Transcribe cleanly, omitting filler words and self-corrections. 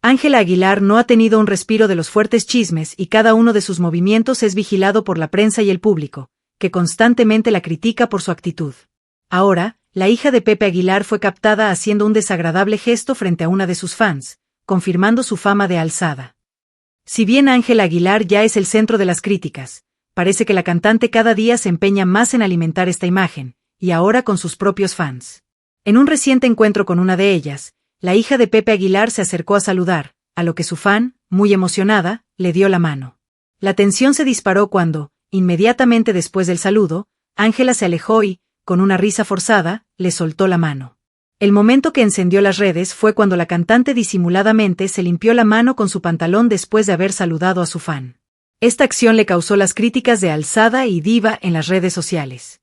Ángela Aguilar no ha tenido un respiro de los fuertes chismes y cada uno de sus movimientos es vigilado por la prensa y el público, que constantemente la critica por su actitud. Ahora, la hija de Pepe Aguilar fue captada haciendo un desagradable gesto frente a una de sus fans, confirmando su fama de alzada. Si bien Ángela Aguilar ya es el centro de las críticas, parece que la cantante cada día se empeña más en alimentar esta imagen, y ahora con sus propios fans. En un reciente encuentro con una de ellas, la hija de Pepe Aguilar se acercó a saludar, a lo que su fan, muy emocionada, le dio la mano. La tensión se disparó cuando, inmediatamente después del saludo, Ángela se alejó y, con una risa forzada, le soltó la mano. El momento que encendió las redes fue cuando la cantante disimuladamente se limpió la mano con su pantalón después de haber saludado a su fan. Esta acción le causó las críticas de alzada y diva en las redes sociales.